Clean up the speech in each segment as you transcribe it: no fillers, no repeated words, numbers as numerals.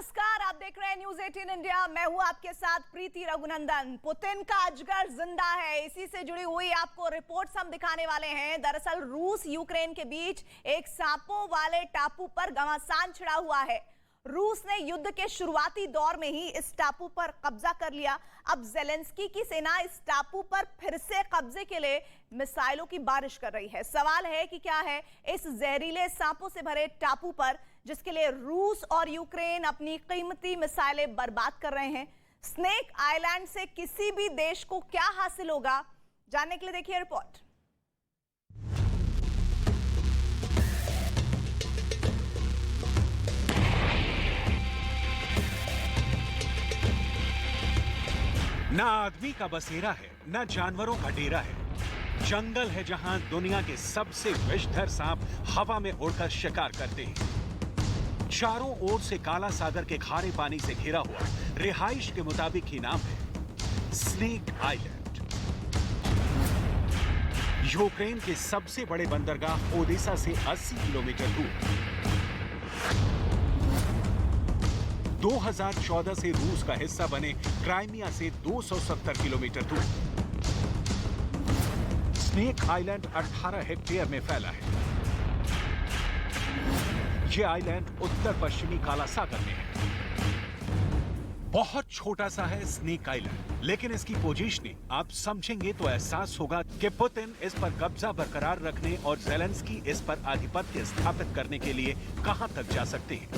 नमस्कार, आप देख रहे हैं न्यूज 18 इंडिया। मैं हूं आपके साथ प्रीति रघुनंदन। पुतिन का अजगर जिंदा है, इसी से जुड़ी हुई आपको रिपोर्ट्स हम दिखाने वाले हैं। दरअसल रूस यूक्रेन के बीच एक सांपों वाले टापू पर घमासान छिड़ा हुआ है। रूस ने युद्ध के शुरुआती दौर में ही इस टापू पर कब्जा कर लिया। अब जेलेंस्की की सेना इस टापू पर फिर से कब्जे के लिए मिसाइलों की बारिश कर रही है। सवाल है कि क्या है इस जहरीले सांपों से भरे टापू पर, जिसके लिए रूस और यूक्रेन अपनी कीमती मिसाइलें बर्बाद कर रहे हैं। स्नेक आइलैंड से किसी भी देश को क्या हासिल होगा, जानने के लिए देखिए रिपोर्ट। ना आदमी का बसेरा है, ना जानवरों का डेरा है। जंगल है जहां दुनिया के सबसे विषधर सांप हवा में उड़कर शिकार करते हैं। चारों ओर से काला सागर के खारे पानी से घिरा हुआ रिहाइश के मुताबिक ही नाम है स्नेक आइलैंड। यूक्रेन के सबसे बड़े बंदरगाह ओडेसा से 80 किलोमीटर दूर। 2014 से रूस का हिस्सा बने क्राइमिया से 270 किलोमीटर दूर। स्नेक आइलैंड 18 हेक्टेयर में फैला है। यह आइलैंड उत्तर पश्चिमी काला सागर में है। बहुत छोटा सा है स्नेक आइलैंड, लेकिन इसकी पोजीशनिंग आप समझेंगे तो एहसास होगा कि पुतिन इस पर कब्जा बरकरार रखने और जेलेंस्की इस पर आधिपत्य स्थापित करने के लिए कहां तक जा सकते हैं।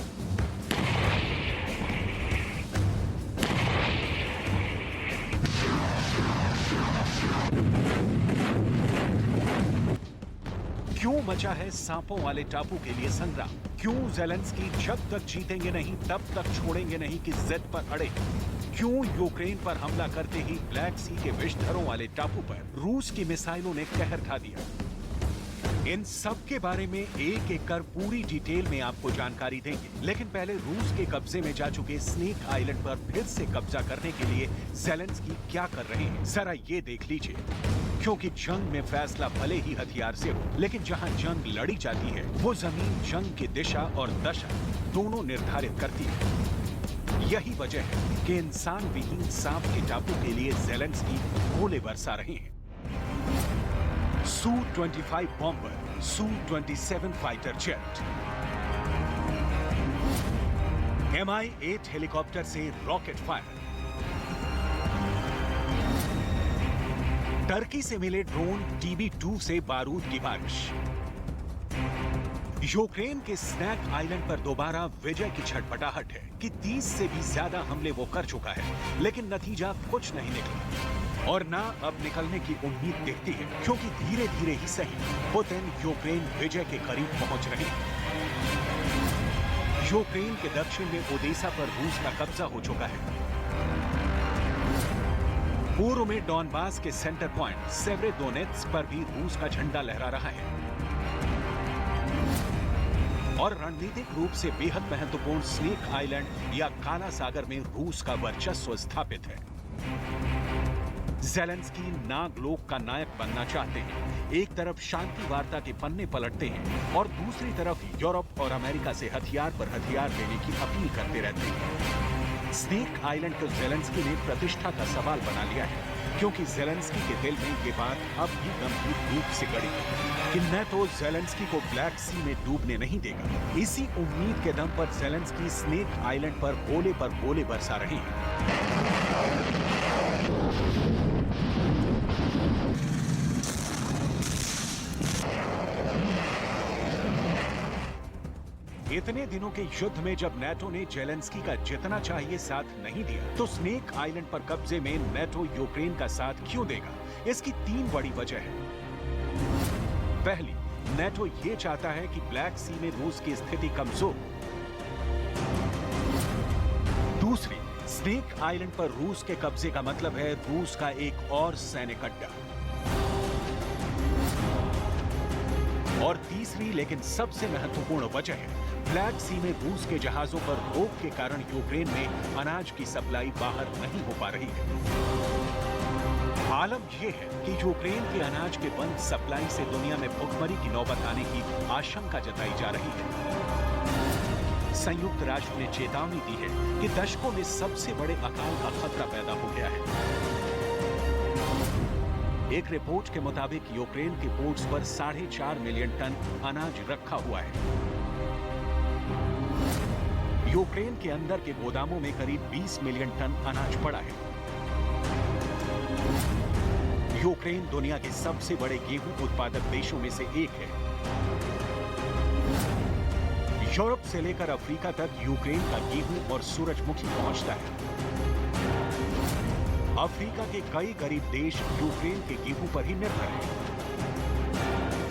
क्यों मचा है सांपों वाले टापू के लिए संग्राम? क्यों जेलेंस्की जब तक जीतेंगे नहीं तब तक छोड़ेंगे नहीं कि जिद पर अड़े? क्यों यूक्रेन पर हमला करते ही ब्लैक सी के विषधरों वाले टापू पर रूस की मिसाइलों ने कहर ढा दिया? इन सब के बारे में एक एक कर पूरी डिटेल में आपको जानकारी देंगे, लेकिन पहले रूस के कब्जे में जा चुके स्नेक आइलैंड पर फिर से कब्जा करने के लिए जेलेंस्की क्या कर रहे हैं, जरा ये देख लीजिए। क्योंकि जंग में फैसला भले ही हथियार से हो, लेकिन जहां जंग लड़ी जाती है वो जमीन जंग की दिशा और दशा दोनों निर्धारित करती है। यही वजह है कि इंसान विहीन सांप के टापू के लिए जेलेंस्की गोले बरसा रहे हैं। Su-25 bomber, Su-27 fighter jet, Mi-8 helicopter से रॉकेट फायर, टर्की से मिले ड्रोन TB2 से बारूद की बारिश। यूक्रेन के स्नेक आइलैंड पर दोबारा विजय की छटपटाहट है कि 30 से भी ज्यादा हमले वो कर चुका है, लेकिन नतीजा कुछ नहीं निकला और ना अब निकलने की उम्मीद दिखती है, क्योंकि धीरे धीरे ही सही पुतिन यूक्रेन विजय के करीब पहुंच रहे हैं। यूक्रेन के दक्षिण में ओडेसा पर रूस का कब्जा हो चुका है। पूर्व में डॉनबास के सेंटर पॉइंट सेवेरोडोनेत्स्क पर भी रूस का झंडा लहरा रहा है और रणनीतिक रूप से बेहद महत्वपूर्ण स्नेक आइलैंड या काला सागर में रूस का वर्चस्व स्थापित है। जेलेंस्की नागलोक का नायक बनना चाहते हैं। एक तरफ शांति वार्ता के पन्ने पलटते हैं और दूसरी तरफ यूरोप और अमेरिका से हथियार पर हथियार देने की अपील करते रहते हैं। स्नेक आइलैंड को जेलेंस्की ने प्रतिष्ठा का सवाल बना लिया है, क्योंकि जेलेंस्की के दिल में ये बात अब भी गंभीर रूप से गड़ी है कि नेटो जेलेंस्की को ब्लैक सी में डूबने नहीं देगा। इसी उम्मीद के दम पर जेलेंस्की स्नेक आइलैंड पर गोले बरसा रहे हैं। इतने दिनों के युद्ध में जब नेटो ने जेलेंस्की का जितना चाहिए साथ नहीं दिया, तो स्नेक आइलैंड पर कब्जे में नेटो यूक्रेन का साथ क्यों देगा? इसकी 3 बड़ी वजह है। पहली, नेटो ये चाहता है कि ब्लैक सी में रूस की स्थिति कमजोर। दूसरी, स्नेक आइलैंड पर रूस के कब्जे का मतलब है रूस का एक और सैनिक अड्डा। और तीसरी लेकिन सबसे महत्वपूर्ण वजह है ब्लैक सी में रूस के जहाजों पर रोक के कारण यूक्रेन में अनाज की सप्लाई बाहर नहीं हो पा रही है। आलम यह है कि यूक्रेन के अनाज के बंद सप्लाई से दुनिया में भुखमरी की नौबत आने की आशंका जताई जा रही है। संयुक्त राष्ट्र ने चेतावनी दी है कि दशकों में सबसे बड़े अकाल का खतरा पैदा हो गया है। एक रिपोर्ट के मुताबिक यूक्रेन के पोर्ट्स पर 4.5 मिलियन टन अनाज रखा हुआ है। यूक्रेन के अंदर के गोदामों में करीब 20 मिलियन टन अनाज पड़ा है। यूक्रेन दुनिया के सबसे बड़े गेहूं उत्पादक देशों में से एक है। यूरोप से लेकर अफ्रीका तक यूक्रेन का गेहूं और सूरजमुखी पहुंचता है। अफ्रीका के कई गरीब देश यूक्रेन के गेहूं पर ही निर्भर हैं।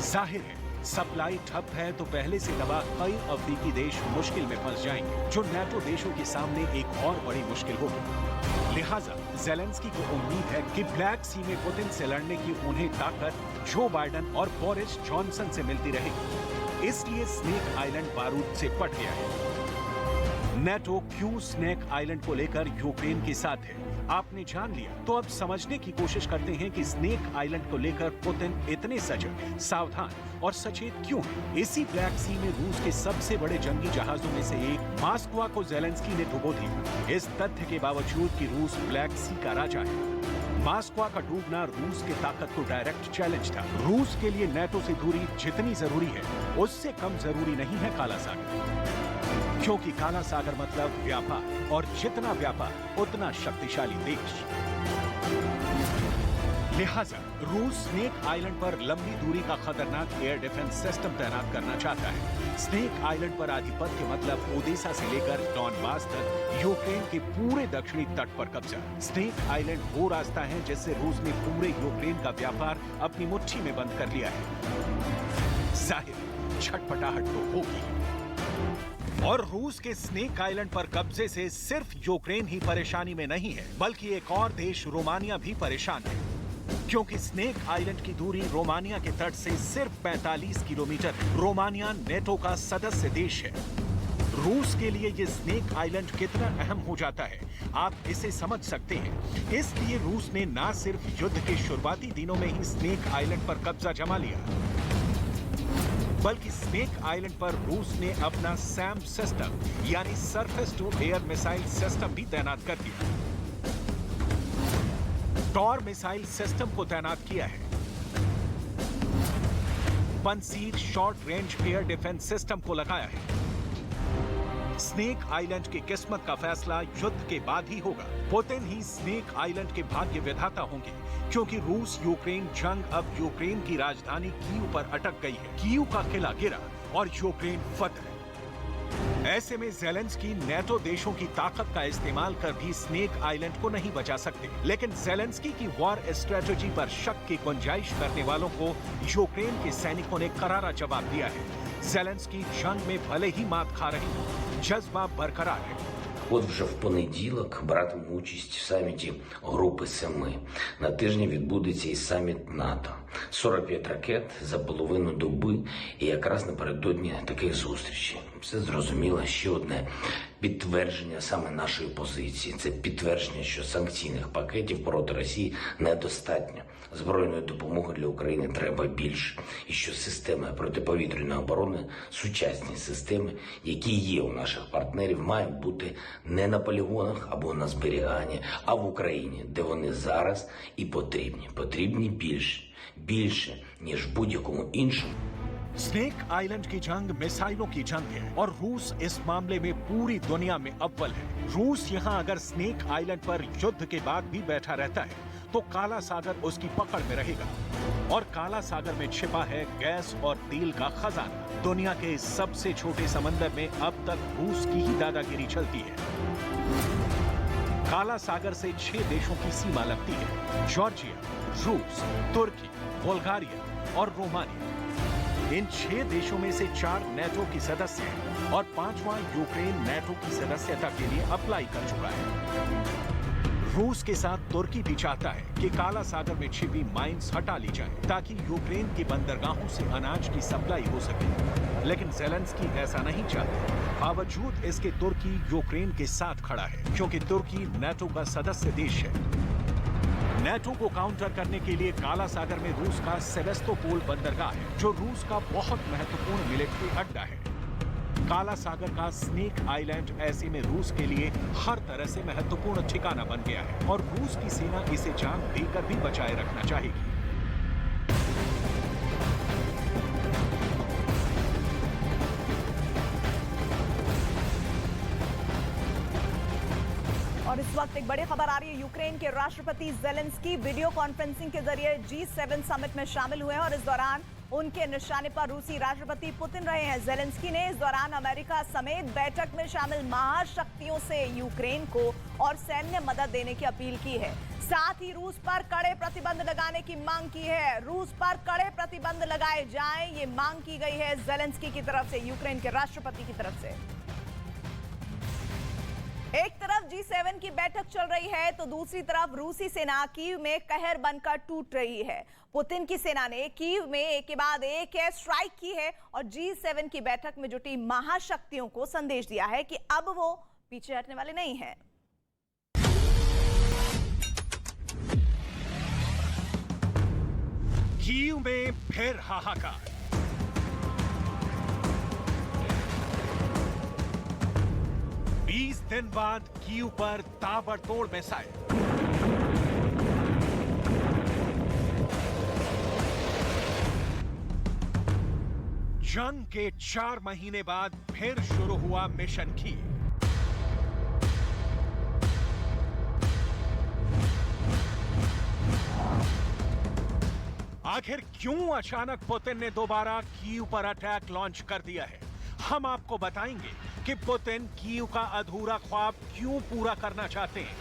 जाहिर है, सप्लाई ठप है तो पहले से दबा कई अफ्रीकी देश मुश्किल में फंस जाएंगे, जो नाटो देशों के सामने एक और बड़ी मुश्किल होगी। लिहाजा ज़ेलेंस्की को उम्मीद है कि ब्लैक सी में पुतिन से लड़ने की उन्हें ताकत जो बाइडेन और बोरिस जॉनसन से मिलती रहेगी। इसलिए स्नेक आइलैंड बारूद से पट गया है। नाटो क्यों स्नेक आइलैंड को लेकर यूक्रेन के साथ है, आपने जान लिया तो अब समझने की कोशिश करते हैं कि स्नेक आइलैंड को लेकर पुतिन इतने सजग, सावधान और सचेत क्यों है। इसी ब्लैक सी में रूस के सबसे बड़े जंगी जहाजों में से एक मास्को को ज़ेलेंस्की ने डुबो दिया, इस तथ्य के बावजूद कि रूस ब्लैक सी का राजा है। मास्को का डूबना रूस की ताकत को डायरेक्ट चैलेंज था। रूस के लिए नाटो से दूरी जितनी जरूरी है, उससे कम जरूरी नहीं है काला सागर, क्योंकि काला सागर मतलब व्यापार, और जितना व्यापार उतना शक्तिशाली देश। लिहाजा रूस स्नेक आइलैंड पर लंबी दूरी का खतरनाक एयर डिफेंस सिस्टम तैनात करना चाहता है। स्नेक आइलैंड पर आधिपत्य मतलब ओडेसा से लेकर डॉनबास तक यूक्रेन के पूरे दक्षिणी तट पर कब्जा। स्नेक आइलैंड वो रास्ता है जिससे रूस ने पूरे यूक्रेन का व्यापार अपनी मुट्ठी में बंद कर लिया है। जाहिर छटपटाहट तो होगी। और रूस के स्नेक आइलैंड पर कब्जे से सिर्फ यूक्रेन ही परेशानी में नहीं है, बल्कि एक और देश रोमानिया भी परेशान है, क्योंकि स्नेक आइलैंड की दूरी रोमानिया के तट से सिर्फ 45 किलोमीटर है। रोमानिया नेटो का सदस्य देश है। रूस के लिए ये स्नेक आइलैंड कितना अहम हो जाता है, आप इसे समझ सकते हैं। इसलिए रूस ने न सिर्फ युद्ध के शुरुआती दिनों में ही स्नेक आइलैंड पर कब्जा जमा लिया, बल्कि स्नेक आइलैंड पर रूस ने अपना सैम सिस्टम यानी surface to air missile system भी तैनात कर दिया। टॉर मिसाइल सिस्टम को तैनात किया है। Pantsir short range air defence system को लगाया है। स्नेक आइलैंड की किस्मत का फैसला युद्ध के बाद ही होगा। पुतिन ही स्नेक आइलैंड के भाग्य विधाता होंगे, क्योंकि रूस यूक्रेन जंग अब यूक्रेन की राजधानी कीव पर अटक गई है। कीव का किला गिरा और यूक्रेन फतह। ऐसे में ज़ेलेंस्की नाटो देशों की ताकत का इस्तेमाल कर भी स्नेक आइलैंड को नहीं बचा सकते। लेकिन ज़ेलेंस्की की वॉर स्ट्रेटजी पर शक की गुंजाइश करने वालों को यूक्रेन के सैनिकों ने करारा जवाब दिया है। ज़ेलेंस्की जंग में भले ही मात खा रही हो, जज्बा बरकरार है। От вже в понеділок братиму участь в саміті Групи Семи. На тижні відбудеться і саміт НАТО. 45 ракет за половину доби і якраз напередодні таких зустрічей. Все зрозуміло, ще одне підтвердження саме нашої позиції. Це підтвердження, що санкційних пакетів проти Росії недостатньо. Збройної допомоги для України треба більше. І що системи протиповітряної оборони, сучасні системи, які є у наших партнерів, мають бути не на полігонах або на зберіганні, а в Україні, де вони зараз і потрібні. Потрібні більше. Більше, ніж будь-якому іншому. स्नेक आइलैंड की जंग मिसाइलों की जंग है और रूस इस मामले में पूरी दुनिया में अव्वल है। रूस यहाँ अगर स्नेक आइलैंड पर युद्ध के बाद भी बैठा रहता है तो काला सागर उसकी पकड़ में रहेगा, और काला सागर में छिपा है गैस और तेल का खजाना। दुनिया के इस सबसे छोटे समंदर में अब तक रूस की ही दादागिरी चलती है। काला सागर से 6 देशों की सीमा लगती है: जॉर्जिया, रूस, तुर्की, बुल्गारिया और रोमानिया। इन 6 देशों में से 4 नाटो की सदस्य हैं और 5वां यूक्रेन नाटो की सदस्यता के लिए अप्लाई कर चुका है। रूस के साथ तुर्की भी चाहता है कि काला सागर में छिपी माइंस हटा ली जाए ताकि यूक्रेन की बंदरगाहों से अनाज की सप्लाई हो सके, लेकिन ज़ेलेंस्की ऐसा नहीं चाहते। बावजूद इसके तुर्की यूक्रेन के साथ खड़ा है, क्योंकि तुर्की नाटो का सदस्य देश है। नाटो को काउंटर करने के लिए काला सागर में रूस का सेवेस्तोपोल बंदरगाह है, जो रूस का बहुत महत्वपूर्ण मिलिट्री अड्डा है। काला सागर का स्नेक आइलैंड ऐसे में रूस के लिए हर तरह से महत्वपूर्ण ठिकाना बन गया है और रूस की सेना इसे जान देकर भी बचाए रखना चाहेगी। और इस वक्त एक बड़ी खबर आ रही है। यूक्रेन के राष्ट्रपति ज़ेलेंस्की वीडियो कॉन्फ्रेंसिंग के जरिए G7 समिट में शामिल हुए हैं और इस दौरान उनके निशाने पर रूसी राष्ट्रपति पुतिन रहे हैं। ज़ेलेंस्की ने इस दौरान अमेरिका समेत बैठक में शामिल महाशक्तियों से यूक्रेन को और सैन्य मदद देने की अपील की है। साथ ही रूस पर कड़े प्रतिबंध लगाने की मांग की है। रूस पर कड़े प्रतिबंध लगाए जाएं, ये मांग की गई है ज़ेलेंस्की की तरफ से, यूक्रेन के राष्ट्रपति की तरफ से। एक तरफ G7 की बैठक चल रही है तो दूसरी तरफ रूसी सेना कीव में कहर बनकर टूट रही है। पुतिन की सेना ने कीव में एक के बाद एक एयर स्ट्राइक की है और G7 की बैठक में जुटी महाशक्तियों को संदेश दिया है कि अब वो पीछे हटने वाले नहीं हैं। कीव में फिर हाहाकार। बीस दिन बाद कीव पर ताबड़तोड़ मिसाइल। जंग के 4 महीने बाद फिर शुरू हुआ मिशन कीव। आखिर क्यों अचानक पुतिन ने दोबारा कीव पर अटैक लॉन्च कर दिया है? हम आपको बताएंगे कि पुतिन कीव का अधूरा ख्वाब क्यों पूरा करना चाहते हैं।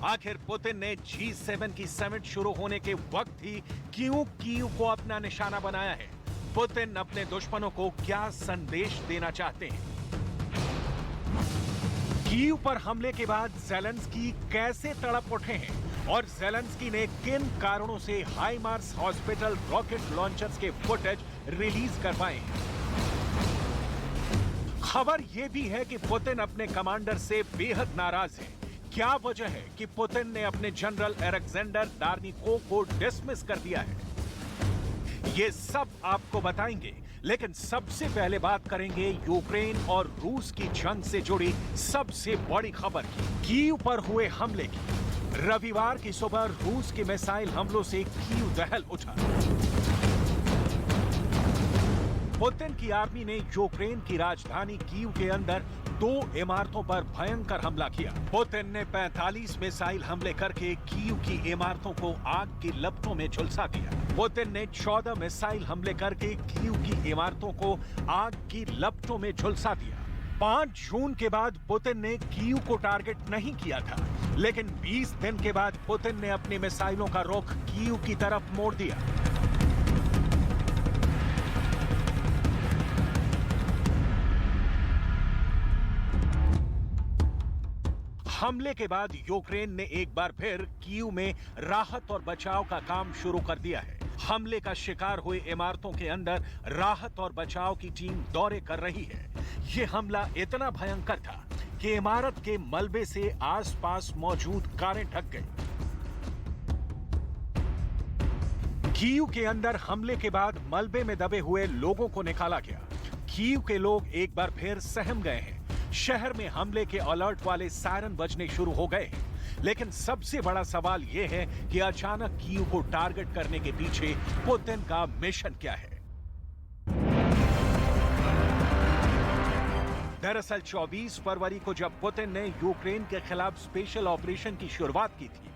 आखिर पुतिन ने G7 की समिट शुरू होने के वक्त ही क्यों कीव को अपना निशाना बनाया है? पुतिन अपने दुश्मनों को क्या संदेश देना चाहते हैं? कीव पर हमले के बाद ज़ेलेंस्की कैसे तड़प उठे हैं और ज़ेलेंस्की ने किन कारणों से हाइमार्स हॉस्पिटल रॉकेट लॉन्चर्स के फुटेज रिलीज करवाए हैं? खबर यह भी है कि पुतिन अपने कमांडर से बेहद नाराज हैं। क्या वजह है कि पुतिन ने अपने जनरल अलेक्जेंडर डार्निकोव को डिसमिस कर दिया है? ये सब आपको बताएंगे, लेकिन सबसे पहले बात करेंगे यूक्रेन और रूस की जंग से जुड़ी सबसे बड़ी खबर की, कीव पर हुए हमले की। रविवार की सुबह रूस के मिसाइल हमलों से कीव दहल उठा। पुतिन की आर्मी ने यूक्रेन की राजधानी कीव के अंदर 2 इमारतों पर भयंकर हमला किया। पुतिन ने 45 मिसाइल हमले करके कीव की इमारतों को आग की लपटों में झुलसा दिया। पुतिन ने 14 मिसाइल हमले करके कीव की इमारतों को आग की लपटों में झुलसा दिया। 5 जून के बाद पुतिन ने कीव को टारगेट नहीं किया था, लेकिन 20 दिन के बाद पुतिन ने अपनी मिसाइलों का रुख कीव की तरफ मोड़ दिया। हमले के बाद यूक्रेन ने एक बार फिर कीव में राहत और बचाव का काम शुरू कर दिया है। हमले का शिकार हुए इमारतों के अंदर राहत और बचाव की टीम दौरे कर रही है। यह हमला इतना भयंकर था कि इमारत के मलबे से आसपास मौजूद कारें ढक गई। कीव के अंदर हमले के बाद मलबे में दबे हुए लोगों को निकाला गया। कीव के लोग एक बार फिर सहम गए हैं। शहर में हमले के अलर्ट वाले सायरन बजने शुरू हो गए हैं। लेकिन सबसे बड़ा सवाल यह है कि अचानक कीव को टारगेट करने के पीछे पुतिन का मिशन क्या है? दरअसल 24 फरवरी को जब पुतिन ने यूक्रेन के खिलाफ स्पेशल ऑपरेशन की शुरुआत की थी,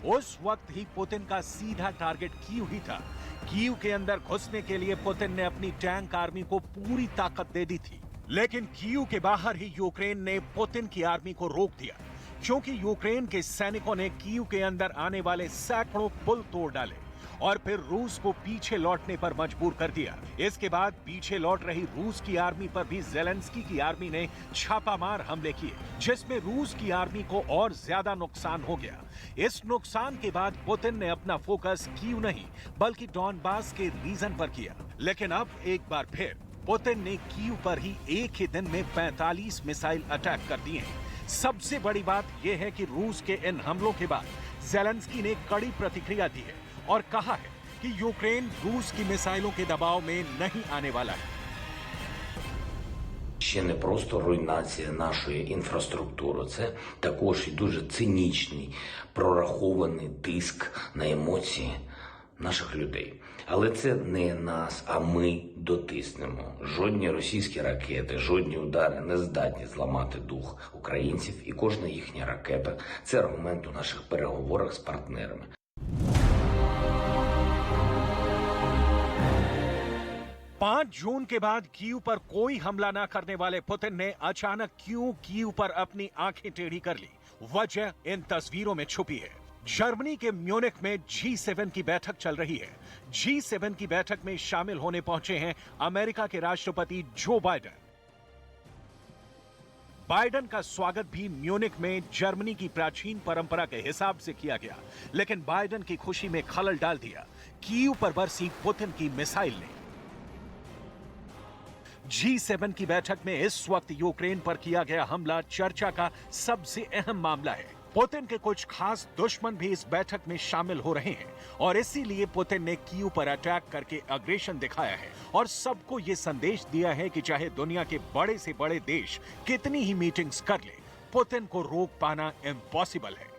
उस वक्त ही पुतिन का सीधा टारगेट कीव ही था। कीव के अंदर घुसने के लिए पुतिन ने अपनी टैंक आर्मी को पूरी ताकत दे दी थी, लेकिन कीव के बाहर ही यूक्रेन ने पुतिन की आर्मी को रोक दिया, क्योंकि यूक्रेन के सैनिकों ने कीव के अंदर आने वाले सैकड़ों पुल तोड़ डाले और फिर रूस को पीछे लौटने पर मजबूर कर दिया। इसके बाद पीछे लौट रही रूस की आर्मी पर भी ज़ेलेंस्की की आर्मी ने छापामार हमले किए, जिसमें रूस की आर्मी को और ज्यादा नुकसान हो गया। इस नुकसान के बाद पुतिन ने अपना फोकस कीव नहीं बल्कि डॉनबास के रीजन पर किया। लेकिन अब एक बार फिर पुतिन ने कीव पर ही एक ही दिन में 45 मिसाइल अटैक कर दिए हैं। सबसे बड़ी बात यह है कि रूस के इन हमलों के बाद ज़ेलेंस्की ने कड़ी प्रतिक्रिया दी है और कहा है कि यूक्रेन रूस की मिसाइलों के दबाव में नहीं आने वाला है। Ще не просто руйнація нашої інфраструктури, це також і дуже цинічний, прорахований тиск на емоції наших людей. Але це не нас, а ми дотиснемо. Жодні російські ракети, жодні удари не здатні зламати дух українців, і кожна їхня ракета – це аргумент у наших переговорах з партнерами. 5 जून के बाद कीव पर कोई हमला न करने वाले पुतिन ने अचानक क्यों कीव पर अपनी आंखें टेढ़ी कर ली, वजह इन तस्वीरों में छुपी है। जर्मनी के म्यूनिख में G7 की बैठक चल रही है। G7 की बैठक में शामिल होने पहुंचे हैं अमेरिका के राष्ट्रपति जो बाइडेन। बाइडेन का स्वागत भी म्यूनिख में जर्मनी की प्राचीन परंपरा के हिसाब से किया गया, लेकिन बाइडेन की खुशी में खलल डाल दिया कीव पर बरसी पुतिन की मिसाइल ने। G7 की बैठक में इस वक्त यूक्रेन पर किया गया हमला चर्चा का सबसे अहम मामला है। पुतिन के कुछ खास दुश्मन भी इस बैठक में शामिल हो रहे हैं और इसीलिए पुतिन ने कीव पर अटैक करके अग्रेशन दिखाया है और सबको ये संदेश दिया है कि चाहे दुनिया के बड़े से बड़े देश कितनी ही मीटिंग्स कर ले, पुतिन को रोक पाना इम्पॉसिबल है।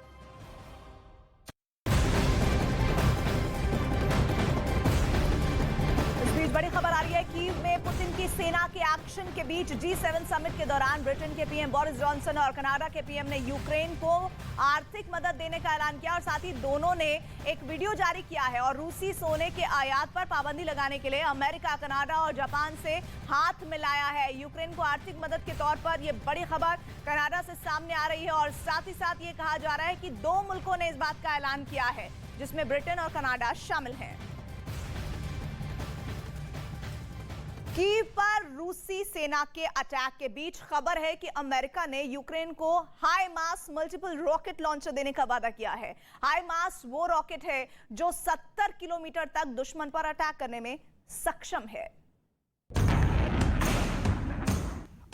बड़ी खबर आ रही है कीव में पुतिन की सेना के एक्शन के बीच G7 समिट के दौरान ब्रिटेन के पीएम बोरिस जॉनसन और कनाडा के पीएम ने यूक्रेन को आर्थिक मदद देने का ऐलान किया और साथ ही दोनों ने एक वीडियो जारी किया है और रूसी सोने के आयात पर पाबंदी लगाने के लिए अमेरिका, कनाडा और जापान से हाथ मिलाया है। यूक्रेन को आर्थिक मदद के तौर पर यह बड़ी खबर कनाडा से सामने आ रही है और साथ ही साथ ये कहा जा रहा है कि 2 मुल्कों ने इस बात का ऐलान किया है जिसमें ब्रिटेन और कनाडा शामिल हैं। कीव पर रूसी सेना के अटैक के बीच खबर है कि अमेरिका ने यूक्रेन को हाई मास मल्टीपल रॉकेट लॉन्चर देने का वादा किया है। हाई मास वो रॉकेट है जो 70 किलोमीटर तक दुश्मन पर अटैक करने में सक्षम है।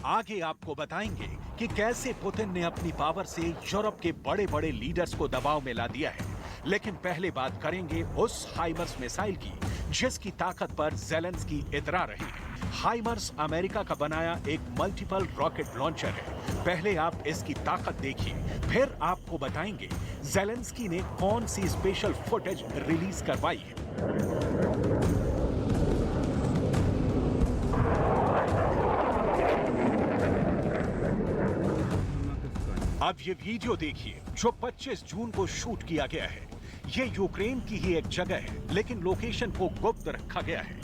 आगे आपको बताएंगे कि कैसे पुतिन ने अपनी पावर से यूरोप के बड़े बड़े लीडर्स को दबाव में ला दिया है, लेकिन पहले बात करेंगे उस हाइमर्स मिसाइल की जिसकी ताकत पर ज़ेलेंस्की इतरा रहे हैं। हाइमर्स अमेरिका का बनाया एक मल्टीपल रॉकेट लॉन्चर है। पहले आप इसकी ताकत देखिए, फिर आपको बताएंगे ज़ेलेंस्की ने कौन सी स्पेशल फुटेज रिलीज करवाई है। अब ये वीडियो देखिए जो 25 जून को शूट किया गया है। ये यूक्रेन की ही एक जगह है, लेकिन लोकेशन को गुप्त रखा गया है।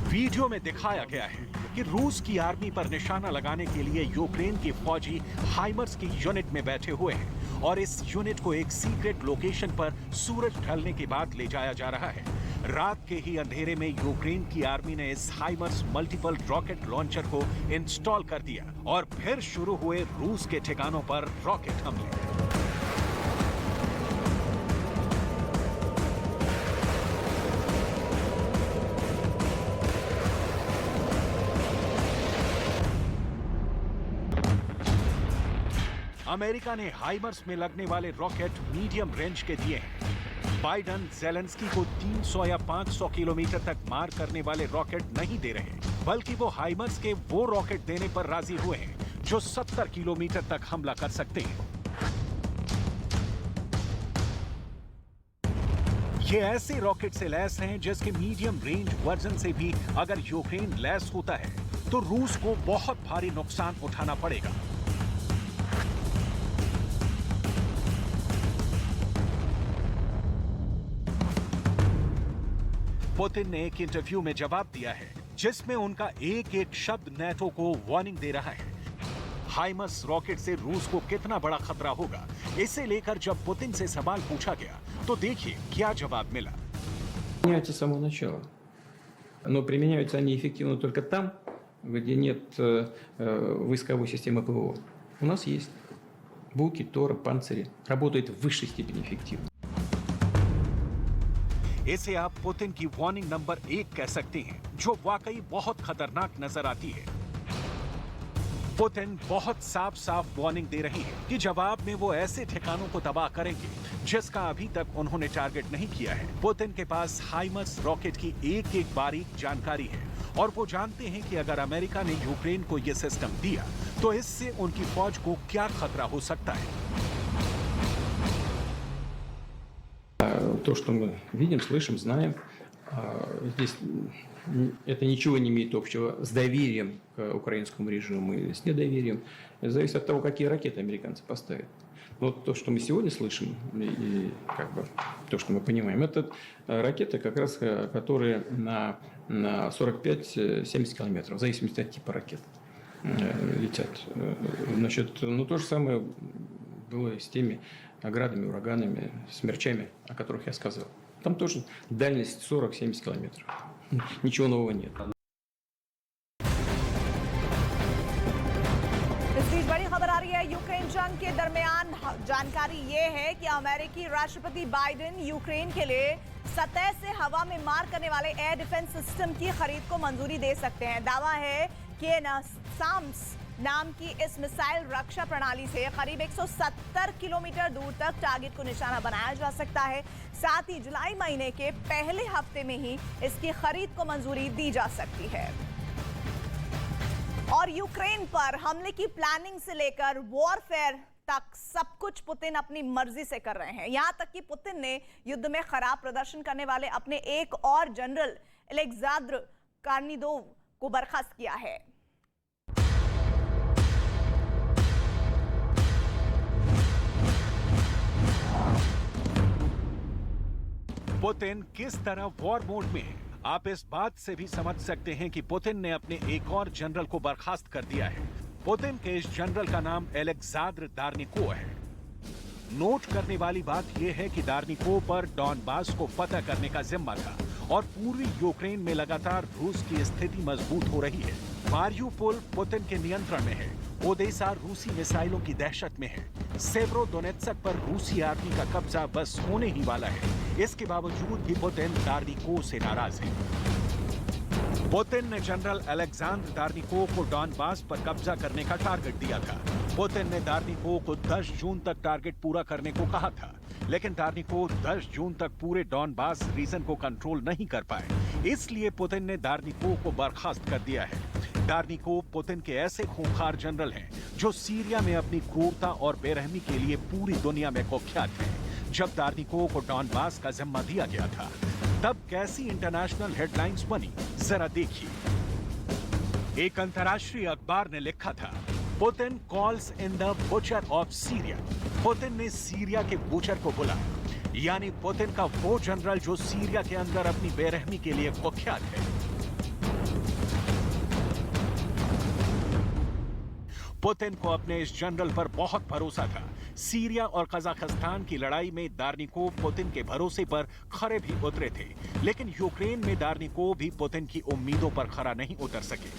वीडियो में दिखाया गया है कि रूस की आर्मी पर निशाना लगाने के लिए यूक्रेन के फौजी हाइमर्स की यूनिट में बैठे हुए हैं और इस यूनिट को एक सीक्रेट लोकेशन पर सूरज ढलने के बाद ले जाया जा रहा है। रात के ही अंधेरे में यूक्रेन की आर्मी ने इस हाइमर्स मल्टीपल रॉकेट लॉन्चर को इंस्टॉल कर दिया और फिर शुरू हुए रूस के ठिकानों पर रॉकेट हमले। अमेरिका ने हाइमर्स में लगने वाले रॉकेट मीडियम रेंज के दिए हैं। बाइडेन ज़ेलेंस्की को 300 या 500 किलोमीटर तक मार करने वाले रॉकेट नहीं दे रहे, बल्कि वो हाइमर्स के वो रॉकेट देने पर राजी हुए हैं जो 70 किलोमीटर तक हमला कर सकते हैं। ये ऐसे रॉकेट से लैस हैं जिसके मीडियम रेंज वर्जन से भी अगर यूक्रेन लैस होता है तो रूस को बहुत भारी नुकसान उठाना पड़ेगा। पुतिन ने एक इंटरव्यू में जवाब दिया है जिसमें उनका एक एक शब्द नेटो को वार्निंग दे रहा है। हाइमर्स रॉकेट से रूस को कितना बड़ा खतरा होगा, इसे लेकर जब पुतिन से सवाल पूछा गया तो देखिए क्या जवाब मिला। Применяются с самого начала, но применяются они эффективно только там, где нет войсковой системы ПВО. У нас есть Буки, Торы, Панцири, работают в высшей степени эффективно. इसे आप पुतिन की वार्निंग नंबर 1 कह सकते हैं, जो वाकई बहुत खतरनाक नजर आती है। पुतिन बहुत साफ साफ वार्निंग दे रहे हैं कि जवाब में वो ऐसे ठिकानों को तबाह करेंगे जिसका अभी तक उन्होंने टारगेट नहीं किया है। पुतिन के पास हाइमर्स रॉकेट की एक एक बारीक जानकारी है और वो जानते हैं कि अगर अमेरिका ने यूक्रेन को ये सिस्टम दिया तो इससे उनकी फौज को क्या खतरा हो सकता है। То, что мы видим, слышим, знаем, здесь это ничего не имеет общего с доверием к украинскому режиму или с недоверием. Это зависит от того, какие ракеты американцы поставят. Вот то, что мы сегодня слышим, и как бы то, что мы понимаем, это ракеты, как раз, которые на 45-70 километров, в зависимости от типа ракет, летят. Значит, ну то же самое было с теми градами, ураганами, смерчами, о которых я сказал. Там тоже дальность 40-70 километров. Ничего нового нет. इस बीच बड़ी खबर आ रही है यूक्रेन जंग के दरमियान। जानकारी ये है कि अमेरिकी राष्ट्रपति बाइडेन यूक्रेन के लिए सतह से हवा में मार करने वाले एयर डिफेंस सिस्टम की खरीद को मंजूरी दे सकते हैं। दावा है कि साम्स नाम की इस मिसाइल रक्षा प्रणाली से करीब 170 किलोमीटर दूर तक टारगेट को निशाना बनाया जा सकता है। साथ ही जुलाई महीने के पहले हफ्ते में ही इसकी खरीद को मंजूरी दी जा सकती है। और यूक्रेन पर हमले की प्लानिंग से लेकर वॉरफेयर तक सब कुछ पुतिन अपनी मर्जी से कर रहे हैं। यहां तक कि पुतिन ने युद्ध में खराब प्रदर्शन करने वाले अपने एक और जनरल अलेक्जेंद्र कार्निदोव को बर्खास्त किया है। पुतिन किस तरह वॉर मोड में है, आप इस बात से भी समझ सकते हैं कि पुतिन ने अपने एक और जनरल को बर्खास्त कर दिया है। पुतिन के इस जनरल का नाम अलेक्जेंद्र दार्निको है। नोट करने वाली बात यह है कि दार्निको पर डॉनबास को फतह करने का जिम्मा था और पूर्वी यूक्रेन में लगातार रूस की स्थिति मजबूत हो रही है। मारियुपोल पुतिन के नियंत्रण में है। ओदेसा रूसी मिसाइलों की दहशत में है। सेवरोदोनेत्स्क पर रूसी आर्मी का कब्जा बस होने ही वाला है। इसके बावजूद भी पुतिन दार्निको से नाराज है। पुतिन ने जनरल अलेक्जेंद्र दार्निको को डॉनबास पर कब्जा करने का टारगेट दिया था। पुतिन ने दार्निको को 10 जून तक टारगेट पूरा करने को कहा था, लेकिन दार्निको 10 जून तक पूरे डॉनबास रीजन को कंट्रोल नहीं कर पाए। इसलिए पुतिन ने दार्निको को बर्खास्त कर दिया है। दार्निको पुतिन के ऐसे खूंखार जनरल हैं जो सीरिया में अपनी क्रूरता और बेरहमी के लिए पूरी दुनिया में कुख्यात हैं। जब दार्निको को डॉनबास का जिम्मा दिया गया था, तब कैसी इंटरनेशनल हेडलाइंस बनी, जरा देखिए। एक अंतर्राष्ट्रीय अखबार ने लिखा था, Putin calls in the butcher of Syria. Putin ने सीरिया के बुचर को बुलाया, यानी पुतिन का वो जनरल जो सीरिया के अंदर अपनी बेरहमी के लिए कुख्यात है। पुतिन को अपने इस जनरल पर बहुत भरोसा था। सीरिया और कजाकिस्तान की लड़ाई में दार्निको पुतिन के भरोसे पर खरे भी उतरे थे, लेकिन यूक्रेन में दार्निको भी पुतिन की उम्मीदों पर खरा नहीं उतर सके।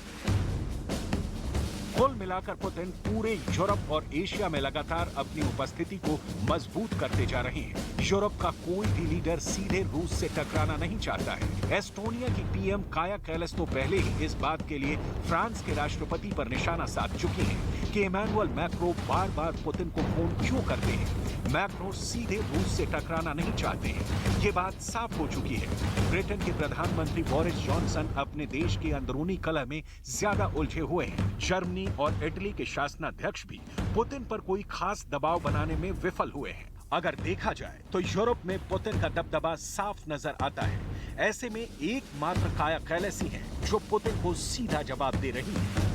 कुल मिलाकर पुतिन पूरे यूरोप और एशिया में लगातार अपनी उपस्थिति को मजबूत करते जा रहे हैं। यूरोप का कोई भी लीडर सीधे रूस से टकराना नहीं चाहता है। एस्टोनिया की पीएम काया कैलस तो पहले ही इस बात के लिए फ्रांस के राष्ट्रपति पर निशाना साध चुकी हैं कि इमैनुअल मैक्रो बार-बार पुतिन को फोन क्यों करते हैं। मैक्रो सीधे रूस से टकराना नहीं चाहते हैं, ये बात साफ हो चुकी है। ब्रिटेन के प्रधानमंत्री बोरिस जॉनसन अपने देश की अंदरूनी कलह में ज्यादा उलझे हुए हैं। जर्मनी और इटली के शासनाध्यक्ष भी पुतिन पर कोई खास दबाव बनाने में विफल हुए हैं। अगर देखा जाए तो यूरोप में पुतिन का दबदबा साफ नजर आता है। ऐसे में एकमात्र काया कैलस ही है जो पुतिन को सीधा जवाब दे रही है।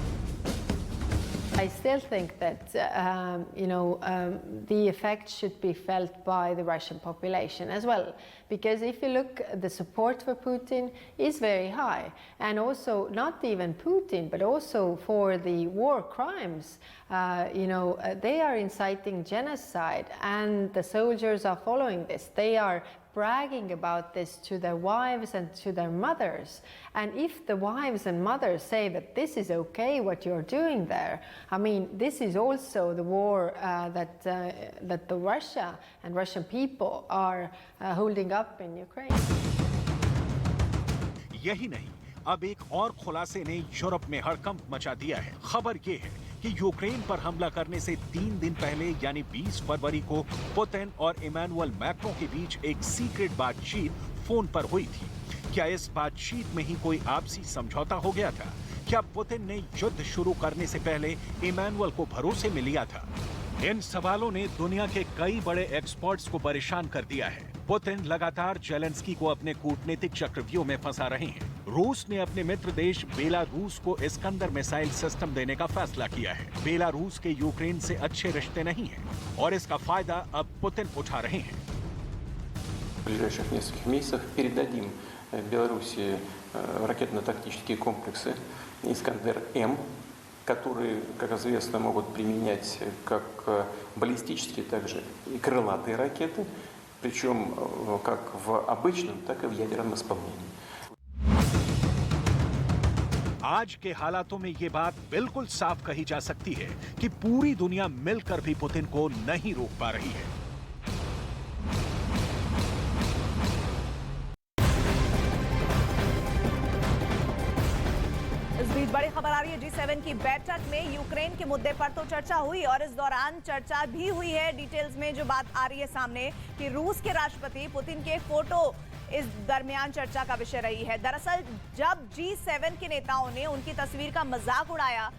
I still think that the effect should be felt by the Russian population as well, because if you look, the support for Putin is very high, and also not even Putin, but also for the war crimes. They are inciting genocide, and the soldiers are following this. They are bragging about this to their wives and to their mothers. And if the wives and mothers say that this is okay what you're doing there, I mean, this is also the war that the Russia and Russian people are holding up in Ukraine. यही नहीं, अब एक और खुलासे ने Europe में हड़कंप मचा दिया है। खबर ये है कि यूक्रेन पर हमला करने से 3 दिन पहले यानी 20 फरवरी को पुतिन और इमैनुअल मैक्रों के बीच एक सीक्रेट बातचीत फोन पर हुई थी। क्या इस बातचीत में ही कोई आपसी समझौता हो गया था? क्या पुतिन ने युद्ध शुरू करने से पहले इमैनुअल को भरोसे में लिया था? इन सवालों ने दुनिया के कई बड़े एक्सपर्ट्स को परेशान कर दिया है। पुतिन लगातार जेलेंस्की को अपने कूटनीतिक चक्रव्यूह में फंसा रहे हैं। रूस ने अपने मित्र देश बेलारूस को इस्कंदर मिसाइल सिस्टम देने का फैसला किया है। बेलारूस के यूक्रेन से अच्छे रिश्ते नहीं हैं और इसका फायदा अब पुतिन उठा रहे हैं। В ближайших нескольких месяцах передадим Беларуси ракетно-тактические комплексы «Искандер-М», которые, как известно, могут применять как баллистические, также и крылатые ракеты, причем как в обычном, так и в ядерном исполнении. आज के हालातों में ये बात बिल्कुल साफ कही जा सकती है कि पूरी दुनिया मिलकर भी पुतिन को नहीं रोक पा रही है। इस बीच बड़ी खबर आ रही है G7 की बैठक में यूक्रेन के मुद्दे पर तो चर्चा हुई और इस दौरान चर्चा भी हुई है। डिटेल्स में जो बात आ रही है सामने कि रूस के राष्ट्रपति पुतिन के फोटो इस दरमियान चर्चा का विषय रही है। दरअसल जब G7 के नेताओं ने उनकी तस्वीर का मजाक उड़ाया,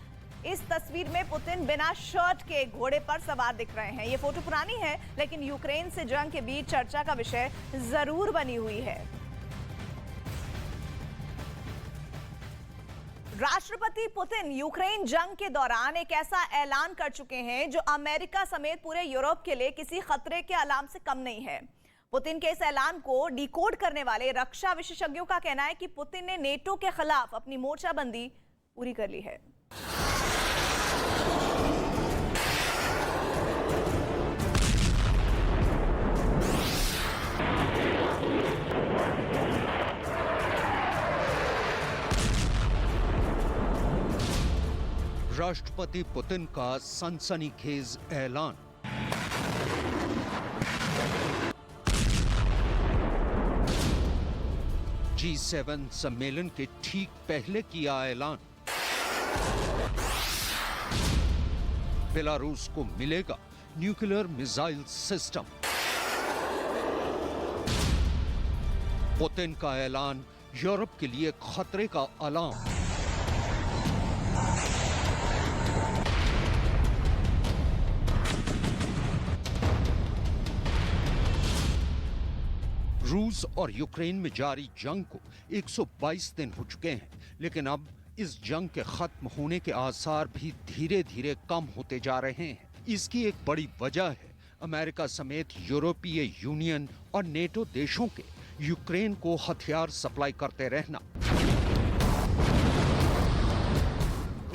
इस तस्वीर में पुतिन बिना शर्ट के घोड़े पर सवार दिख रहे हैं। ये फोटो पुरानी है लेकिन यूक्रेन से जंग के बीच चर्चा का विषय जरूर बनी हुई है। राष्ट्रपति पुतिन यूक्रेन जंग के दौरान एक ऐसा ऐलान कर चुके हैं जो अमेरिका समेत पूरे यूरोप के लिए किसी खतरे के अलार्म से कम नहीं है। पुतिन के इस ऐलान को डिकोड करने वाले रक्षा विशेषज्ञों का कहना है कि पुतिन ने नेटो के खिलाफ अपनी मोर्चाबंदी पूरी कर ली है। राष्ट्रपति पुतिन का सनसनीखेज ऐलान। G7 सम्मेलन के ठीक पहले किया ऐलान। बेलारूस को मिलेगा न्यूक्लियर मिसाइल सिस्टम। पुतिन का ऐलान यूरोप के लिए खतरे का अलार्म। रूस और यूक्रेन में जारी जंग को 122 दिन हो चुके हैं, लेकिन अब इस जंग के खत्म होने के आसार भी धीरे धीरे कम होते जा रहे हैं। इसकी एक बड़ी वजह है अमेरिका समेत यूरोपीय यूनियन और नेटो देशों के यूक्रेन को हथियार सप्लाई करते रहना।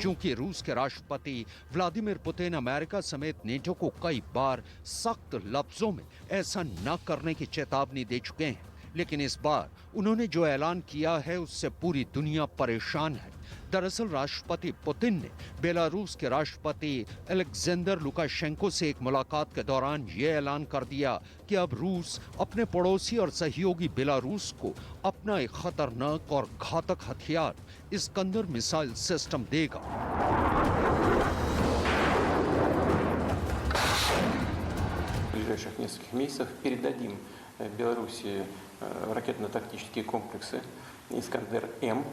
चूंकि रूस के राष्ट्रपति व्लादिमीर पुतिन अमेरिका समेत नेटो को कई बार सख्त लफ्जों में ऐसा न करने की चेतावनी दे चुके हैं, लेकिन इस बार उन्होंने जो ऐलान किया है उससे पूरी दुनिया परेशान है। दरअसल राष्ट्रपति पुतिन ने बेलारूस के राष्ट्रपति अलेक्जेंडर लुकाशेंको से एक मुलाकात के दौरान ये ऐलान कर दिया कि अब रूस अपने पड़ोसी और सहयोगी बेलारूस को अपना एक खतरनाक और घातक हथियार इस्कंदर मिसाइल सिस्टम देगा। В ближайших нескольких месяцах передадим Беларуси ракетно-тактические комплексы «Искандер-М»,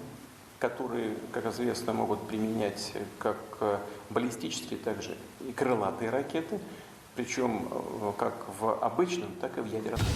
которые, как известно, могут применять как баллистические, также и крылатые ракеты, причем как в обычном, так и в ядерном.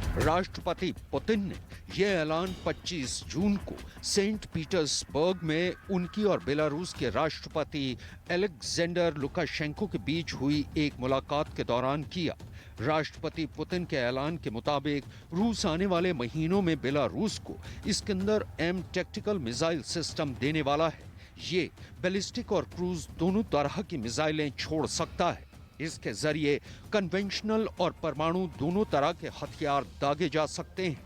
राष्ट्रपति पुतिन ने यह ऐलान 25 जून को सेंट पीटर्सबर्ग में उनकी और बेलारूस के राष्ट्रपति अलेक्जेंडर लुकाशेंको के बीच हुई एक मुलाकात के दौरान किया। राष्ट्रपति पुतिन के ऐलान के मुताबिक रूस आने वाले महीनों में बेलारूस को Iskander M tactical missile system देने वाला है। ये बैलिस्टिक और क्रूज दोनों तरह की मिसाइलें छोड़ सकता है। इसके जरिए कन्वेंशनल और परमाणु दोनों तरह के हथियार दागे जा सकते हैं।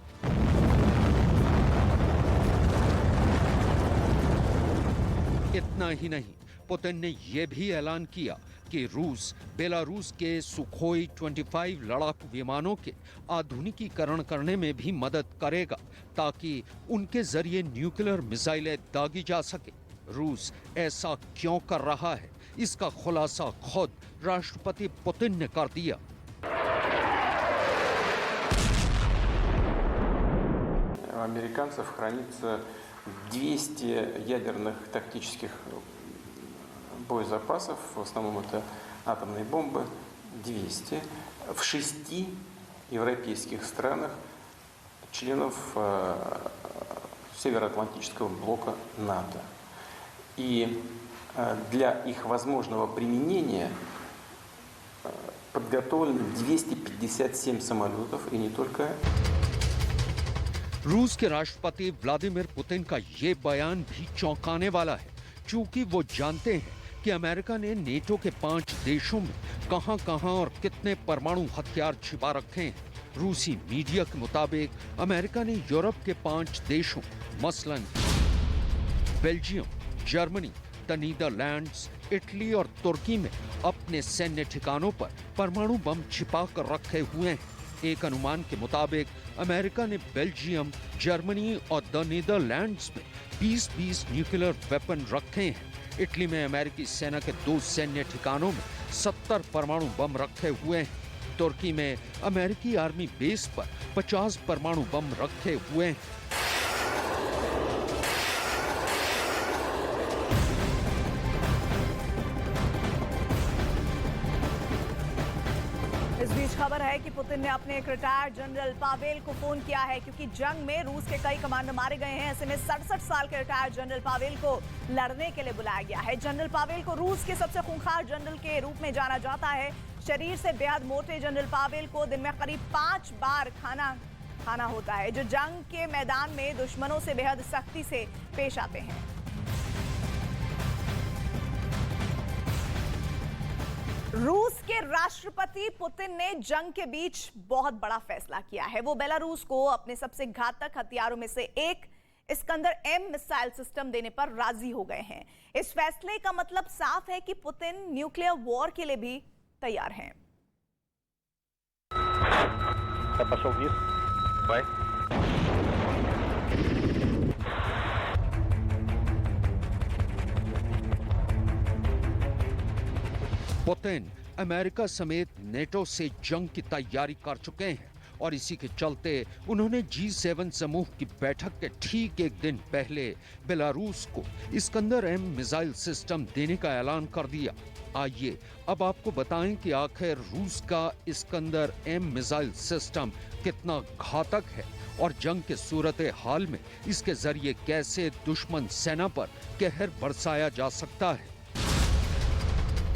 इतना ही नहीं, पुतिन ने यह भी ऐलान किया कि रूस बेलारूस के सुखोई 25 लड़ाकू विमानों के आधुनिकीकरण करने में भी मदद करेगा ताकि उनके जरिए न्यूक्लियर मिसाइलें दागी जा सके। रूस ऐसा क्यों कर रहा है, इसका खुलासा खुद राष्ट्रपति पुतिन ने कर दिया। У американцев хранится 200 ядерных тактических боезапасов, в основном это атомные бомбы, 200, в 6 европейских странах, членов Североатлантического блока НАТО. И для их возможного применения подготовлено 257 самолетов, и не только. रूस के राष्ट्रपति व्लादिमीर पुतिन का ये बयान भी चौंकाने वाला है, क्योंकि वो जानते हैं कि अमेरिका ने नेटो के 5 देशों में कहां-कहां और कितने परमाणु हथियार छिपा रखे हैं। रूसी मीडिया के मुताबिक अमेरिका ने यूरोप के 5 देशों मसलन Belgium, Germany, the Netherlands, Italy और तुर्की में अपने सैन्य ठिकानों पर परमाणु बम छिपा कर रखे हुए हैं। एक अनुमान के मुताबिक अमेरिका ने बेल्जियम, जर्मनी और द नीदरलैंड्स में 20-20 न्यूक्लियर वेपन रखे हैं। इटली में अमेरिकी सेना के 2 सैन्य ठिकानों में 70 परमाणु बम रखे हुए हैं। तुर्की में अमेरिकी आर्मी बेस पर 50 परमाणु बम रखे हुए हैं। इस बीच खबर है कि पुतिन ने अपने एक रिटायर्ड जनरल पावेल को फोन किया है, क्योंकि जंग में रूस के कई कमांडर मारे गए हैं। ऐसे में 67 साल के रिटायर्ड जनरल पावेल को लड़ने के लिए बुलाया गया है। जनरल पावेल को रूस के सबसे खूंखार जनरल के रूप में जाना जाता है। शरीर से बेहद मोटे जनरल पावेल को दिन में करीब 5 बार खाना होता है, जो जंग के मैदान में दुश्मनों से बेहद सख्ती से पेश आते हैं। रूस के राष्ट्रपति पुतिन ने जंग के बीच बहुत बड़ा फैसला किया है। वो बेलारूस को अपने सबसे घातक हथियारों में से एक इस्कंदर एम मिसाइल सिस्टम देने पर राजी हो गए हैं। इस फैसले का मतलब साफ है कि पुतिन न्यूक्लियर वॉर के लिए भी तैयार हैं। पुतिन अमेरिका समेत नेटो से जंग की तैयारी कर चुके हैं और इसी के चलते उन्होंने G7 समूह की बैठक के ठीक एक दिन पहले बेलारूस को इस्कंदर एम मिसाइल सिस्टम देने का ऐलान कर दिया। आइए अब आपको बताएं कि आखिर रूस का इस्कंदर एम मिसाइल सिस्टम कितना घातक है और जंग के सूरत हाल में इसके जरिए कैसे दुश्मन सेना पर कहर बरसाया जा सकता है।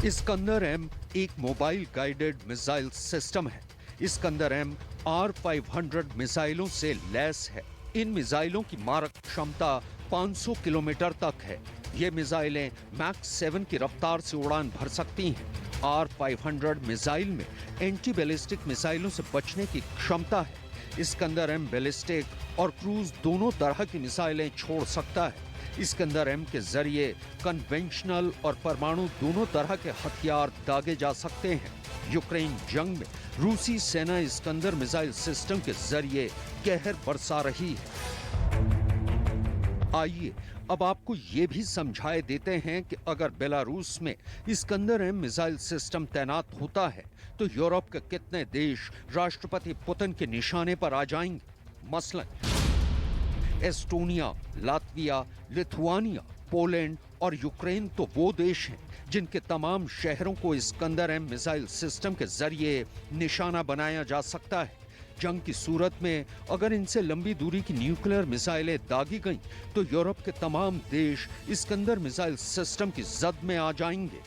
इस्कंदर एम एक मोबाइल गाइडेड मिसाइल सिस्टम है। इस्कंदर एम R-500 मिसाइलों से लैस है। इन मिसाइलों की मारक क्षमता 500 किलोमीटर तक है। ये मिसाइलें मैक 7 की रफ्तार से उड़ान भर सकती हैं। R-500 मिसाइल में एंटी बैलिस्टिक मिसाइलों से बचने की क्षमता है। इस्कंदर एम बैलिस्टिक और क्रूज दोनों तरह की मिसाइलें छोड़ सकता है। इस्कंदर एम के जरिए कन्वेंशनल और परमाणु दोनों तरह के हथियार दागे जा सकते हैं। यूक्रेन जंग में रूसी सेना इस्कंदर मिसाइल सिस्टम के जरिए कहर बरसा रही है। आइए अब आपको ये भी समझाए देते हैं कि अगर बेलारूस में इस्कंदर एम मिसाइल सिस्टम तैनात होता है तो यूरोप के कितने देश राष्ट्रपति पुतिन के निशाने पर आ जाएंगे। मसलन एस्टोनिया, लातविया, लिथुआनिया, पोलैंड और यूक्रेन तो वो देश हैं जिनके तमाम शहरों को इस्कंदर एम मिसाइल सिस्टम के जरिए निशाना बनाया जा सकता है। जंग की सूरत में अगर इनसे लंबी दूरी की न्यूक्लियर मिसाइलें दागी गईं तो यूरोप के तमाम देश इस्कंदर मिसाइल सिस्टम की जद में आ जाएंगे।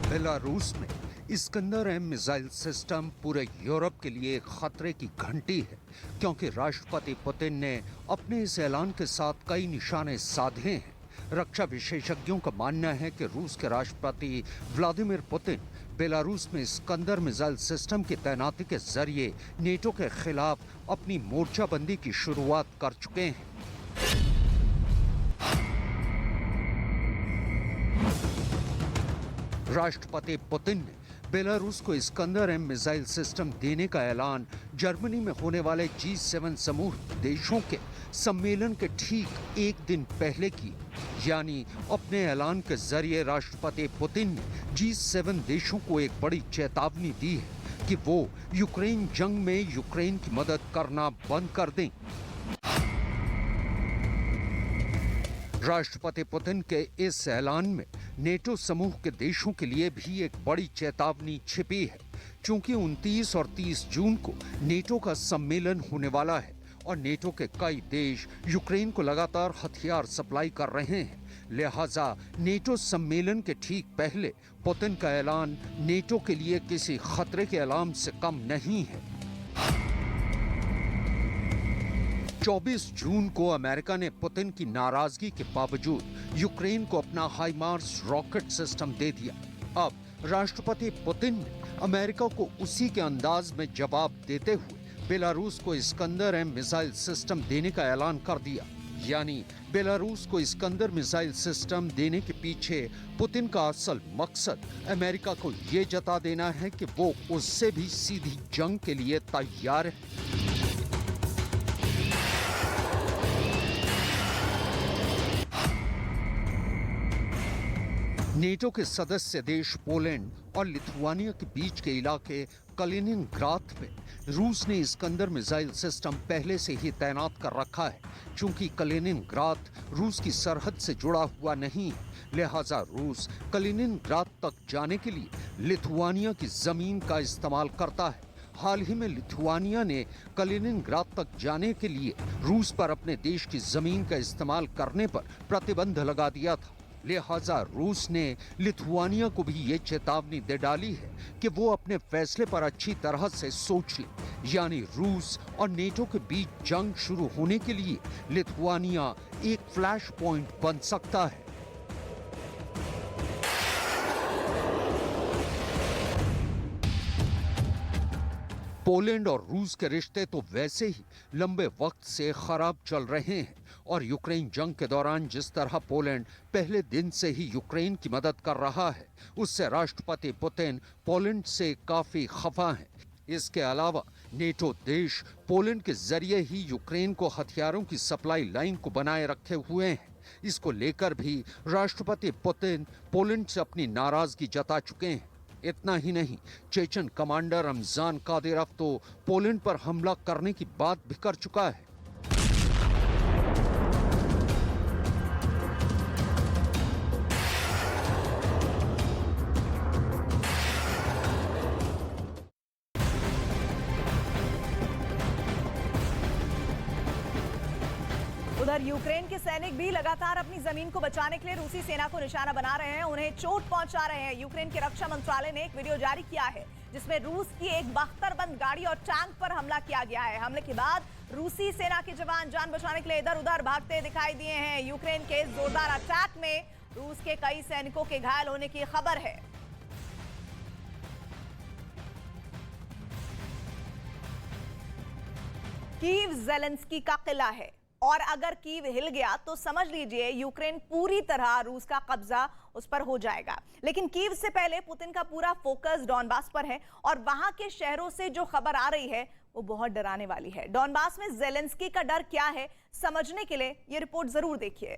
बेलारूस में इस्कंदर एम मिसाइल सिस्टम पूरे यूरोप के लिए खतरे की घंटी है, क्योंकि राष्ट्रपति पुतिन ने अपने इस ऐलान के साथ कई निशाने साधे हैं। रक्षा विशेषज्ञों का मानना है कि रूस के राष्ट्रपति व्लादिमीर पुतिन बेलारूस में इस्कंदर मिसाइल सिस्टम की तैनाती के जरिए नेटो के खिलाफ अपनी मोर्चाबंदी की शुरुआत कर चुके हैं। राष्ट्रपति पुतिन ने बेलारूस को इस्कंदर एम मिसाइल सिस्टम देने का ऐलान जर्मनी में होने वाले G7 समूह देशों के सम्मेलन के ठीक एक दिन पहले की, यानी अपने ऐलान के जरिए राष्ट्रपति पुतिन ने G7 देशों को एक बड़ी चेतावनी दी है कि वो यूक्रेन जंग में यूक्रेन की मदद करना बंद कर दें। राष्ट्रपति पुतिन के इस ऐलान में नेटो समूह के देशों के लिए भी एक बड़ी चेतावनी छिपी है, क्योंकि 29 और 30 जून को नेटो का सम्मेलन होने वाला है और नेटो के कई देश यूक्रेन को लगातार हथियार सप्लाई कर रहे हैं। लिहाजा नेटो सम्मेलन के ठीक पहले पुतिन का ऐलान नेटो के लिए किसी खतरे के अलार्म से कम नहीं है। 24 जून को अमेरिका ने पुतिन की नाराजगी के बावजूद यूक्रेन को अपना हाइमार्स रॉकेट सिस्टम दे दिया। अब राष्ट्रपति पुतिन ने अमेरिका को उसी के अंदाज में जवाब देते हुए बेलारूस को इस्कंदर एम मिसाइल सिस्टम देने का ऐलान कर दिया। यानी बेलारूस को इस्कंदर मिसाइल सिस्टम देने के पीछे पुतिन का असल मकसद अमेरिका को ये जता देना है कि वो उससे भी सीधी जंग के लिए तैयार है। नेटो के सदस्य देश पोलैंड और लिथुआनिया के बीच के इलाके कलिनिनग्राद में रूस ने इस्कंदर मिसाइल सिस्टम पहले से ही तैनात कर रखा है। चूंकि कलिनिनग्राद रूस की सरहद से जुड़ा हुआ नहीं है, लिहाजा रूस कलिनिनग्राद तक जाने के लिए लिथुआनिया की जमीन का इस्तेमाल करता है। हाल ही में लिथुआनिया ने कलिनिनग्राद तक जाने के लिए रूस पर अपने देश की जमीन का इस्तेमाल करने पर प्रतिबंध लगा दिया था। लिहाजा रूस ने लिथुआनिया को भी ये चेतावनी दे डाली है कि वो अपने फैसले पर अच्छी तरह से सोच ले। यानी रूस और नेटो के बीच जंग शुरू होने के लिए लिथुआनिया एक फ्लैश पॉइंट बन सकता है। पोलैंड और रूस के रिश्ते तो वैसे ही लंबे वक्त से खराब चल रहे हैं और यूक्रेन जंग के दौरान जिस तरह पोलैंड पहले दिन से ही यूक्रेन की मदद कर रहा है, उससे राष्ट्रपति पुतिन पोलैंड से काफी खफा हैं। इसके अलावा नेटो देश पोलैंड के जरिए ही यूक्रेन को हथियारों की सप्लाई लाइन को बनाए रखे हुए हैं। इसको लेकर भी राष्ट्रपति पुतिन पोलैंड से अपनी नाराजगी जता चुके हैं। इतना ही नहीं, चेचन कमांडर रमजान कादिरोव तो पोलैंड पर हमला करने की बात भी कर चुका है। उधर यूक्रेन के सैनिक भी लगातार अपनी जमीन को बचाने के लिए रूसी सेना को निशाना बना रहे हैं, उन्हें चोट पहुंचा रहे हैं। यूक्रेन के रक्षा मंत्रालय ने एक वीडियो जारी किया है जिसमें रूस की एक बख्तरबंद गाड़ी और टैंक पर हमला किया गया है। हमले के बाद रूसी सेना के जवान जान बचाने के लिए इधर उधर भागते दिखाई दिए हैं। यूक्रेन के जोरदार अटैक में रूस के कई सैनिकों के घायल होने की खबर है। कीव ज़ेलेंस्की का किला है और अगर कीव हिल गया तो समझ लीजिए यूक्रेन पूरी तरह रूस का कब्जा उस पर हो जाएगा। लेकिन कीव से पहले पुतिन का पूरा फोकस डॉनबास पर है और वहां के शहरों से जो खबर आ रही है वो बहुत डराने वाली है। डॉनबास में ज़ेलेंस्की का डर क्या है, समझने के लिए ये रिपोर्ट जरूर देखिए।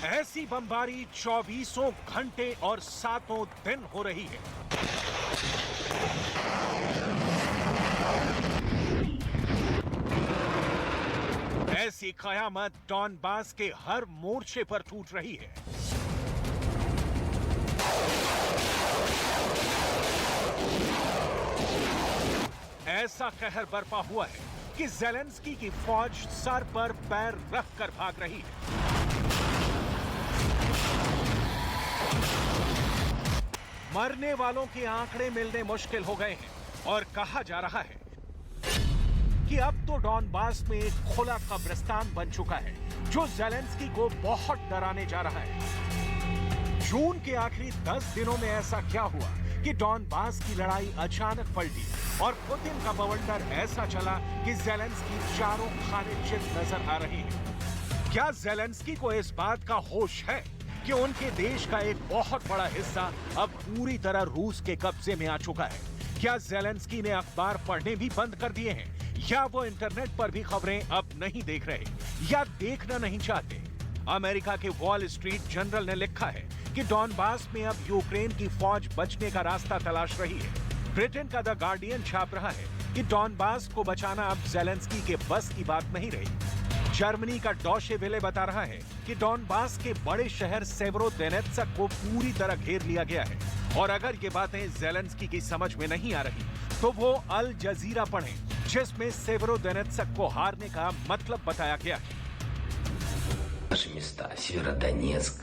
ऐसी बमबारी 24 घंटे और 7 दिन हो रही है। ऐसी कयामत डॉनबास के हर मोर्चे पर टूट रही है। ऐसा कहर बरपा हुआ है कि ज़ेलेंस्की की फौज सर पर पैर रखकर भाग रही है। मरने वालों के आंकड़े मिलने मुश्किल हो गए हैं और कहा जा रहा है कि अब तो डॉनबास में एक खुला कब्रिस्तान बन चुका है जो ज़ेलेंस्की को बहुत डराने जा रहा है। जून के आखिरी 10 दिनों में ऐसा क्या हुआ कि डॉनबास की लड़ाई अचानक पलटी और पुतिन का बवंडर ऐसा चला कि ज़ेलेंस्की चारों खाने चित नजर आ रहे हैं। क्या ज़ेलेंस्की को इस बात का होश है कि उनके देश का एक बहुत बड़ा हिस्सा अब पूरी तरह रूस के कब्जे में आ चुका है? क्या ज़ेलेंस्की ने अखबार पढ़ने भी बंद कर दिए हैं, या वो इंटरनेट पर भी खबरें अब नहीं देख रहे, या देखना नहीं चाहते? अमेरिका के वॉल स्ट्रीट जर्नल ने लिखा है कि डॉनबास में अब यूक्रेन की फौज बचने का रास्ता तलाश रही है। ब्रिटेन का द गार्डियन छाप रहा है कि डॉनबास को बचाना अब ज़ेलेंस्की के बस की बात नहीं रही। जर्मनी का डॉशे वेले बता रहा है कि डॉनबास के बड़े शहर सेवेरोडोनेत्स्क को पूरी तरह घेर लिया गया है, और अगर ये बातें ज़ेलेंस्की की समझ में नहीं आ रही तो वो अल जजीरा पढ़ें, जिसमें सेवेरोडोनेत्स्क को हारने का मतलब बताया गया है। Наші міста Сєвєродонецьк,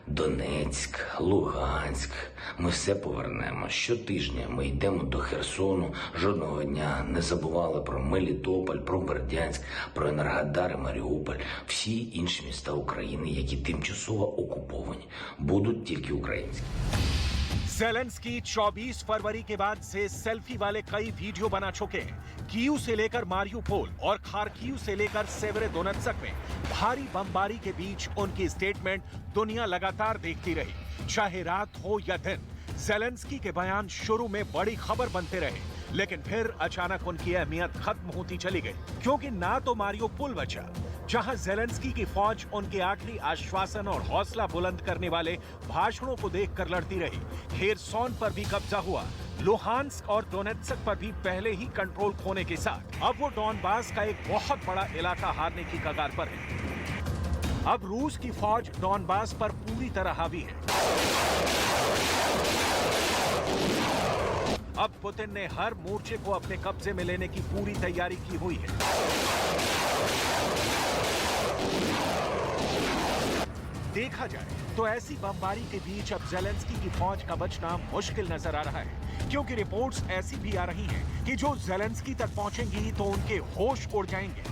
Донецьк, Луганськ. Ми все повернемо. Щотижня ми йдемо до Херсону. Жодного дня не забували про Мелітополь, про Бердянськ, про Енергодар і Маріуполь. Всі інші міста України, які тимчасово окуповані, будуть тільки українські. ज़ेलेंस्की 24 फरवरी के बाद से सेल्फी वाले कई वीडियो बना चुके हैं। कीव से लेकर मारियुपोल और खार्किव से लेकर सेवेरोडोनेत्स्क में भारी बमबारी के बीच उनकी स्टेटमेंट दुनिया लगातार देखती रही, चाहे रात हो या दिन। ज़ेलेंस्की के बयान शुरू में बड़ी खबर बनते रहे, लेकिन फिर अचानक उनकी अहमियत खत्म होती चली गई, क्योंकि ना तो मारियुपोल बचा, जहां ज़ेलेंस्की की फौज उनके आखिरी आश्वासन और हौसला बुलंद करने वाले भाषणों को देखकर लड़ती रही। खेरसोन पर भी कब्जा हुआ। लुहांस्क और डोनेत्स्क पर भी पहले ही कंट्रोल खोने के साथ अब वो डॉनबास का एक बहुत बड़ा इलाका हारने की कगार पर है। अब रूस की फौज डॉनबास पर पूरी तरह हावी है। अब पुतिन ने हर मोर्चे को अपने कब्जे में लेने की पूरी तैयारी की हुई है। देखा जाए तो ऐसी बमबारी के बीच अब ज़ेलेंस्की की फौज का बचना मुश्किल नजर आ रहा है, क्योंकि रिपोर्ट्स ऐसी भी आ रही हैं कि जो ज़ेलेंस्की तक पहुंचेंगी तो उनके होश उड़ जाएंगे।